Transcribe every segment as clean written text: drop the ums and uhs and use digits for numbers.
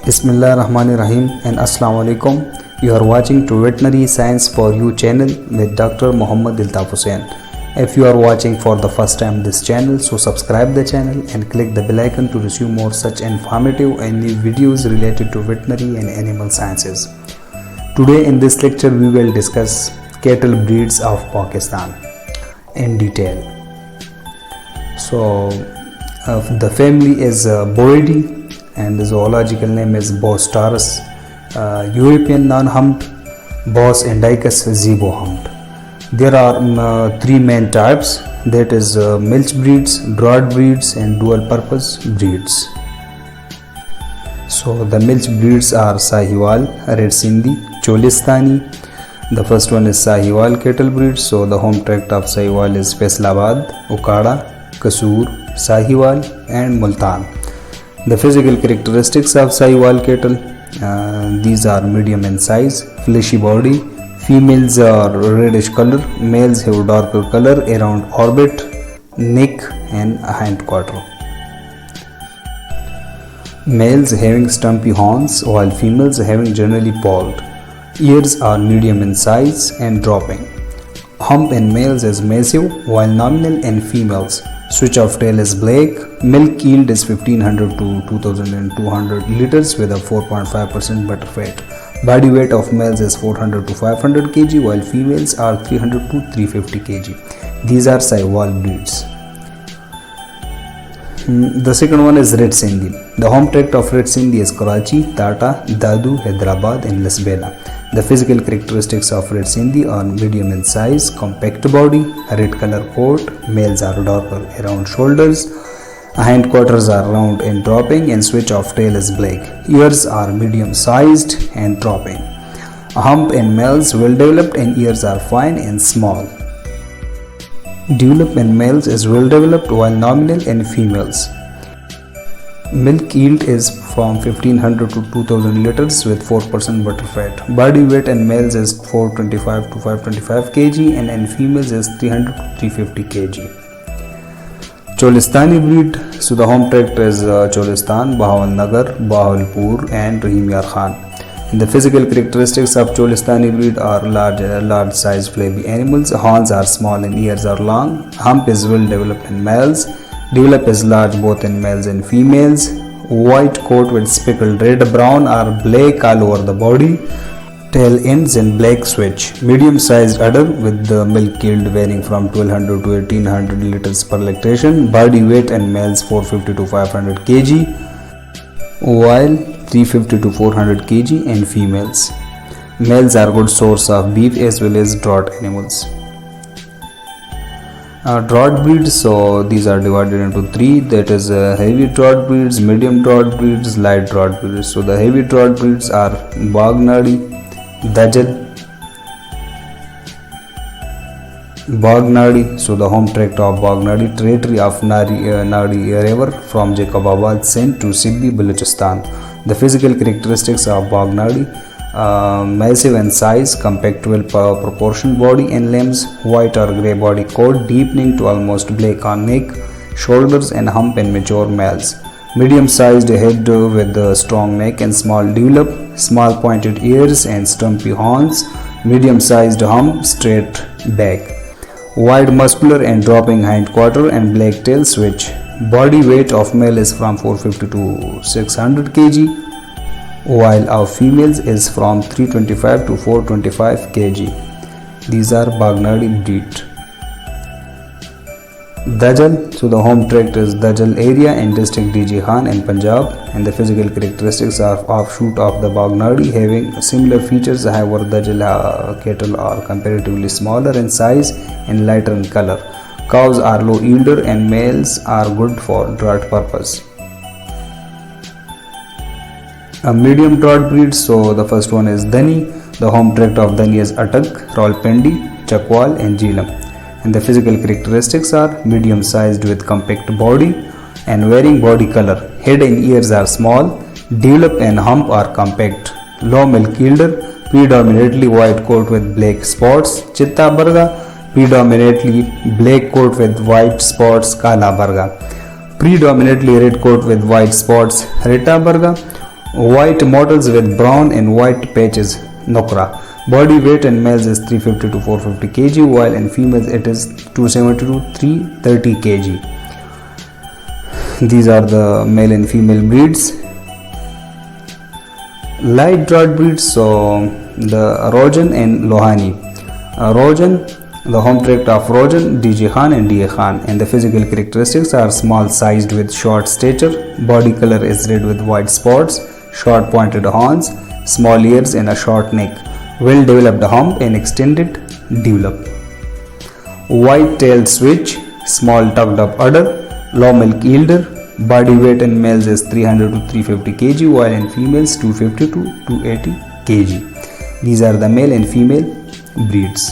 Bismillahirrahmanirrahim and Assalamu alaikum. You are watching to Veterinary Science for You channel with Dr. Muhammad Iltaf Hussain. If you are watching for the first time this channel, so subscribe the channel and click the bell icon to receive more such informative and new videos related to veterinary and animal sciences. Today in this lecture we will discuss cattle breeds of Pakistan in detail. So the family is Boidae and the zoological name is Bos taurus, European non-humped, Bos indicus zebo-humped. There are three main types, that is milch breeds, broad breeds and dual purpose breeds. So the milch breeds are Sahiwal, Red Sindhi, Cholistani. The first one is Sahiwal cattle breed. So the home tract of Sahiwal is Faisalabad, Okada, Kasur, Sahiwal and Multan. The physical characteristics of Sahiwal cattle, these are medium in size, fleshy body, females are reddish color, males have darker color around orbit, neck and hindquarter. Males having stumpy horns while females having generally bald. Ears are medium in size and dropping. Hump in males is massive while nominal in females. Switch of tail is black. Milk yield is 1500 to 2200 liters with a 4.5% butter fat. Body weight of males is 400 to 500 kg while females are 300 to 350 kg. These are Sahiwal breeds. The second one is Red Sindhi. The home tract of Red Sindhi is Karachi, Tata, Dadu, Hyderabad and Lasbela. The physical characteristics of Red Sindhi are medium in size, compact body, red color coat, males are darker around shoulders, hindquarters are round and dropping and switch of tail is black. Ears are medium sized and dropping. A hump in males well developed and ears are fine and small. Dewlap in males is well developed while nominal in females. Milk yield is from 1500 to 2000 liters with 4% butter fat. Body weight in males is 425 to 525 kg and in females is 300 to 350 kg. Cholistani breed. So the home tract is Cholistan, Bahawalnagar, Bahawalpur and Rahim Yar Khan. And the physical characteristics of Cholistani breed are large size flabby animals. Horns are small and ears are long. Hump is well developed in males. Dewlap is large both in males and females. White coat with speckled red, brown or black all over the body. Tail ends in black switch. Medium sized udder with the milk yield varying from 1200 to 1800 liters per lactation. Body weight in males 450 to 500 kg while 350 to 400 kg in females. Males are good source of beef as well as draught animals. Draught breeds, so these are divided into three, that is heavy draught breeds, medium draught breeds, light draught breeds. So the heavy draught breeds are Bagnadi, Bagnadi. So the home tract of Bagnadi, territory of Nadi river from Jacobabad Sindh to Sibbi, Balochistan. The physical characteristics of Bagnadi, massive in size, compact well proportioned body and limbs, white or grey body coat deepening to almost black on neck, shoulders and hump in mature males. Medium sized head with a strong neck and small dewlap, small pointed ears and stumpy horns, medium sized hump, straight back. Wide muscular and dropping hindquarter and black tail switch. Body weight of male is from 450 to 600 kg while our females is from 325 to 425 kg. These are Bagnadi breed. Dajal. So the home tract is Dajal area in district DG Khan in Punjab and the physical characteristics are offshoot of the Bagnadi having similar features. However, Dajal cattle are comparatively smaller in size and lighter in color. Cows are low yielder and males are good for draught purpose. A medium draught breed, so the first one is Dani. The home tract of Dani is Atak, Rawalpindi, Chakwal and Jhelum. And the physical characteristics are medium sized with compact body and varying body color. Head and ears are small. Dewlap and hump are compact. Low milk yielder, predominantly white coat with black spots. Chitta Barga, predominantly black coat with white spots. Kala Barga, predominantly red coat with white spots. Rita Barga, White models with brown and white patches, Nokra. Body weight in males is 350 to 450 kg, while in females it is 270 to 330 kg. These are the male and female breeds. Light draught breeds, so the Rojan and Lohani. Rojan, the home tract of Rojan, DJ Khan and DA Khan, and the physical characteristics are small sized with short stature, body color is red with white spots, short pointed horns, small ears and a short neck, well developed hump and extended develop. White tailed switch, small tucked up udder, low milk yielder. Body weight in males is 300 to 350 kg, while in females 250 to 280 kg. These are the male and female breeds.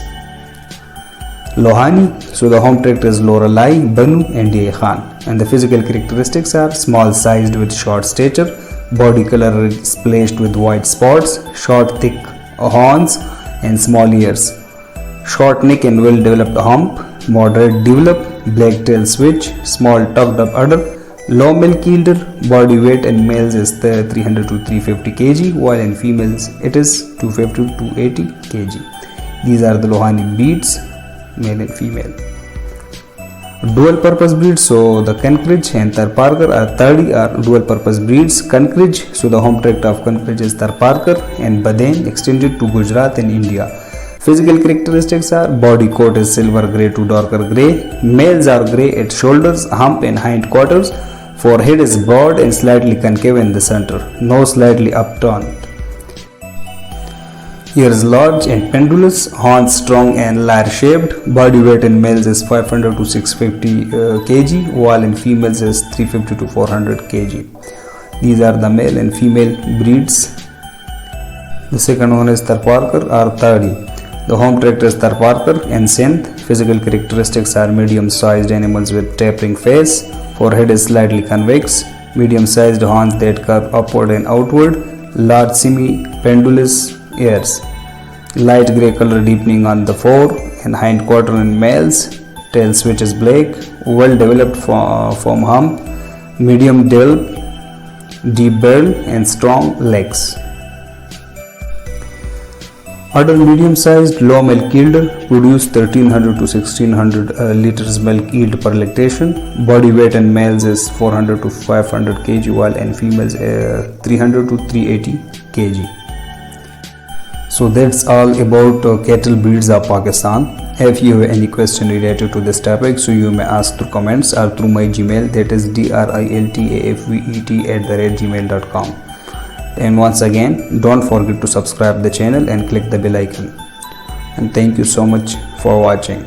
Lohani, so the home tract is Lorelei, Banu and DA Khan, and the physical characteristics are small sized with short stature, body color is splashed with white spots, short thick horns and small ears, short neck and well developed hump, moderate develop, black tail switch, small tucked up udder, low milk yielder. Body weight in males is 300 to 350 kg, while in females it is 250 to 280 kg. These are the Lohani breeds, male and female. Dual purpose breeds, so the Kankridge and Tharparkar are Tardi are dual purpose breeds. Kankridge, so the home tract of Kankridge is Tharparkar and Baden extended to Gujarat and India. Physical characteristics are body coat is silver grey to darker grey. Males are grey at shoulders, hump and hind quarters. Forehead is broad and slightly concave in the center. Nose slightly upturned. Ears large and pendulous. Horns strong and lyre shaped. Body weight in males is 500 to 650 kg, while in females is 350 to 400 kg. These are the male and female breeds. The second one is Tharparkar or Tardi. The home tract is Tharparkar and Sindh. Physical characteristics are medium sized animals with tapering face. Forehead is slightly convex. Medium sized horns that curve upward and outward. Large semi-pendulous ears. Light grey color deepening on the fore and hind quarter in males. Tail switch is black. Well developed form hump. Medium develop, deep barrel and strong legs. Udder medium sized, low milk yield, produce 1300 to 1600 liters milk yield per lactation. Body weight in males is 400 to 500 kg, while in females 300 to 380 kg. So that's all about cattle breeds of Pakistan. If you have any question related to this topic, so you may ask through comments or through my Gmail, that is driltafvet@gmail.com. And once again, don't forget to subscribe the channel and click the bell icon. And thank you so much for watching.